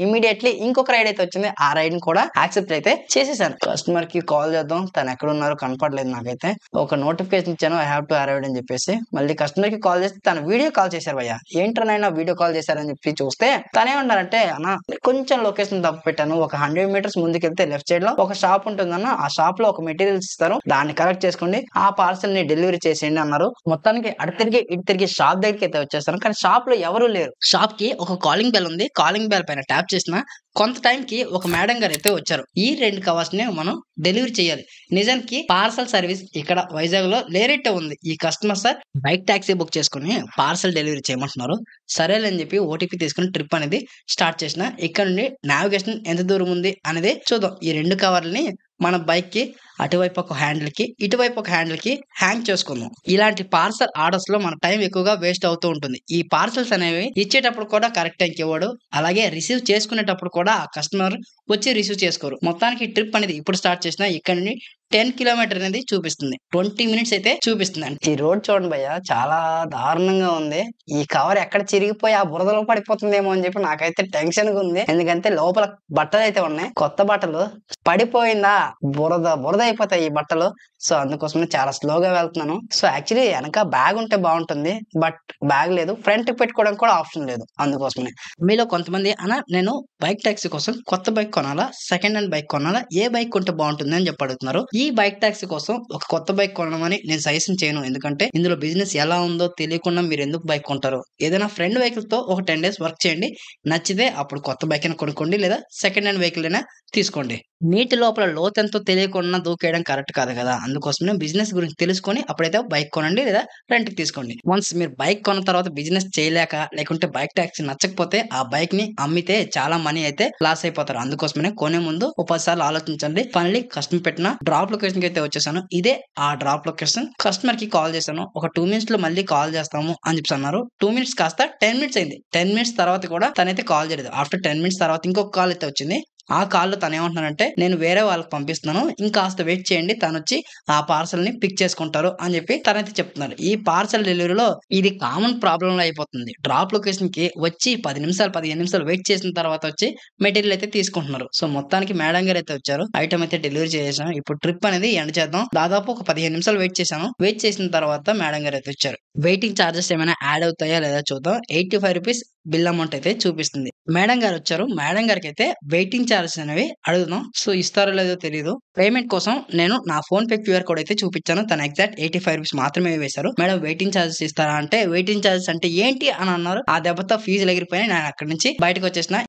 Immediately ఇంకొక ride అయితే వచ్చింది. ఆ రైడ్ ని కూడా యాక్సెప్ట్ అయితే చేసేసాను. కస్టమర్ కి కాల్ చేద్దాం, తను ఎక్కడ ఉన్నారో కనపడలేదు నాకైతే. ఒక నోటిఫికేషన్ ఇచ్చాను, ఐ హావ్ టు అరైవ్ అని చెప్పేసి. మళ్ళీ కస్టమర్ కి కాల్ చేస్తే తను వీడియో కాల్ చేశారు భయ్య. ఏంట్రనైనా వీడియో కాల్ చేశారని చెప్పి చూస్తే తనేమన్నారంటే, అన్న కొంచెం లొకేషన్ తప్పు పెట్టాను, ఒక 100 మీటర్స్ ముందుకెళ్తే లెఫ్ట్ సైడ్ లో ఒక షాప్ ఉంటుందన్న, ఆ షాప్ లో ఒక మెటీరియల్స్ ఇస్తారు, దాన్ని కలెక్ట్ చేసుకోండి, ఆ పార్సల్ ని డెలివరీ చేసేయండి అన్నారు. మొత్తానికి అటు తిరిగి ఇటు తిరిగి షాప్ దగ్గరికి అయితే వచ్చేస్తాను, కానీ షాప్ లో ఎవరు లేరు. షాప్ కి ఒక కాలింగ్ బెల్ ఉంది, కాలింగ్ బెల్ పైన ట్యాప్ చేసిన కొంత టైం కి ఒక మేడం గారు అయితే వచ్చారు. ఈ 2 కవర్స్ ని మనం డెలివరీ చేయాలి. నిజానికి పార్సల్ సర్వీస్ ఇక్కడ వైజాగ్ లో లేరెట్టే ఉంది. ఈ customer sir bike taxi book చేసుకుని పార్సల్ డెలివరీ చేయమంటున్నారు. సరేలేని చెప్పి ఓటీపీ తీసుకుని ట్రిప్ అనేది స్టార్ట్ చేసిన. ఇక్కడ నుండి నావిగేషన్ ఎంత దూరం ఉంది అనేది చూద్దాం. ఈ 2 కవర్లని మన బైక్ కి అటువైపు ఒక హ్యాండిల్ కి ఇటువైపు ఒక హ్యాండిల్ కి హ్యాంగ్ చేసుకుందాం. ఇలాంటి పార్సల్ ఆర్డర్స్ లో మన టైం ఎక్కువగా వేస్ట్ అవుతూ ఉంటుంది. ఈ పార్సల్స్ అనేవి ఇచ్చేటప్పుడు కూడా కరెక్ట్ టైంకి ఇవ్వడు, అలాగే రిసీవ్ చేసుకునేటప్పుడు కూడా ఆ కస్టమర్ వచ్చి రిసీవ్ చేసుకోరు. మొత్తానికి ట్రిప్ అనేది ఇప్పుడు స్టార్ట్ చేసిన ఇక్కడ నుండి 10 కిలోమీటర్ అనేది చూపిస్తుంది, 20 మినిట్స్ అయితే చూపిస్తుంది. ఈ రోడ్ చూడండి భయ్య, చాలా దారుణంగా ఉంది. ఈ కవర్ ఎక్కడ చిరిగిపోయి ఆ బురదలో పడిపోతుందేమో అని చెప్పి నాకైతే టెన్షన్ గా ఉంది. ఎందుకంటే లోపల బట్టలు అయితే ఉన్నాయి, కొత్త బట్టలు. పడిపోయిందా బురద బురద అయిపోతాయి ఈ బట్టలు. సో అందుకోసమే చాలా స్లోగా వెళ్తున్నాను. సో యాక్చువల్లీ వెనక బ్యాగ్ ఉంటే బాగుంటుంది, బట్ బ్యాగ్ లేదు, ఫ్రంట్ పెట్టుకోవడానికి కూడా ఆప్షన్ లేదు. అందుకోసమే మీలో కొంతమంది అన్న నేను బైక్ టాక్సీ కోసం కొత్త బైక్ కొనాలా, సెకండ్ హ్యాండ్ బైక్ కొనాలా, ఏ బైక్ కొంటే బాగుంటుంది అని చెప్పి అడుగుతున్నారు. ఈ బైక్ టాక్సీ కోసం ఒక కొత్త బైక్ కొనమని నేను సజెషన్ చేయను. ఎందుకంటే ఇందులో బిజినెస్ ఎలా ఉందో తెలియకుండా మీరు ఎందుకు బైక్ కొంటారు. ఏదైనా ఫ్రెండ్ వెహికల్ తో ఒక 10 days వర్క్ చేయండి, నచ్చితే అప్పుడు కొత్త బైక్ అయినా కొనుక్కోండి, లేదా సెకండ్ హ్యాండ్ వెహికల్ అయినా తీసుకోండి. నీటి లోపల లోతెంతో తెలియకుండా దూకేయడం కరెక్ట్ కాదు కదా. అందుకోసమే బిజినెస్ గురించి తెలుసుకొని అప్పుడైతే బైక్ కొనండి, లేదా రెంట్ కి తీసుకోండి. వన్స్ మీరు బైక్ కొన్న తర్వాత బిజినెస్ చేయలేక, లేకుంటే బైక్ టాక్సీ నచ్చకపోతే ఆ బైక్ ని అమ్మితే చాలా మనీ అయితే లాస్ అయిపోతారు. అందుకోసమే కొనే ముందు ఒక 10 సార్లు ఆలోచించండి. ఫైనల్లీ కస్టమర్ పెట్టిన డ్రాప్ లొకేషన్ కి అయితే వచ్చేసాను. ఇదే ఆ డ్రాప్ లొకేషన్. కస్టమర్ కి కాల్ చేశాను, ఒక 2 మినిట్స్ లో మళ్ళీ కాల్ చేస్తాము అని చెప్పి అన్నారు. 2 మినిట్స్ కాస్త 10 మినిట్స్ అయింది. 10 మినిట్స్ తర్వాత కూడా తనైతే కాల్ చేయలేదు. ఆఫ్టర్ 10 మినిట్స్ తర్వాత ఇంకొక కాల్ అయితే వచ్చింది. ఆ కాల్లో తను ఏమంటున్నారంటే, నేను వేరే వాళ్ళకి పంపిస్తున్నాను, ఇంకాస్త వెయిట్ చేయండి, తను వచ్చి ఆ పార్సల్ ని పిక్ చేసుకుంటారు అని చెప్పి తనైతే చెప్తున్నారు. ఈ పార్సల్ డెలివరీలో ఇది కామన్ ప్రాబ్లం లో అయిపోతుంది. డ్రాప్ లొకేషన్ కి వచ్చి 10 నిమిషాలు 15 నిమిషాలు వెయిట్ చేసిన తర్వాత వచ్చి మెటీరియల్ అయితే తీసుకుంటున్నారు. సో మొత్తానికి మేడం గారు అయితే వచ్చారు, ఐటమ్ అయితే డెలివరీ చేసాను. ఇప్పుడు ట్రిప్ అనేది ఎండ్ చేద్దాం. దాదాపు ఒక 15 నిమిషాలు వెయిట్ చేశాను. వెయిట్ చేసిన తర్వాత మేడం గారు అయితే వచ్చారు. వెయిటింగ్ చార్జెస్ ఏమైనా యాడ్ అవుతాయా లేదా చూద్దాం. 85 రూపీస్ బిల్ అమౌంట్ అయితే చూపిస్తుంది. మేడం గారు వచ్చారు, మేడం గారికి అయితే వెయిటింగ్ చార్జెస్ అనేవి అడుగుదాం. సో ఇస్తారో లేదో తెలియదు. పేమెంట్ కోసం నేను నా ఫోన్ పే క్యూఆర్ కోడ్ అయితే చూపించాను. తన ఎగ్జాక్ట్ 85 రూపీస్ మాత్రమే వేశారు. మేడం వెయిటింగ్ చార్జెస్ ఇస్తారా అంటే, వెయిటింగ్ చార్జెస్ అంటే ఏంటి అని అన్నారు. ఆ దెబ్బతో ఫీజులు ఎగిరిపోయి నేను అక్కడి నుంచి బయటకు వచ్చేసిన.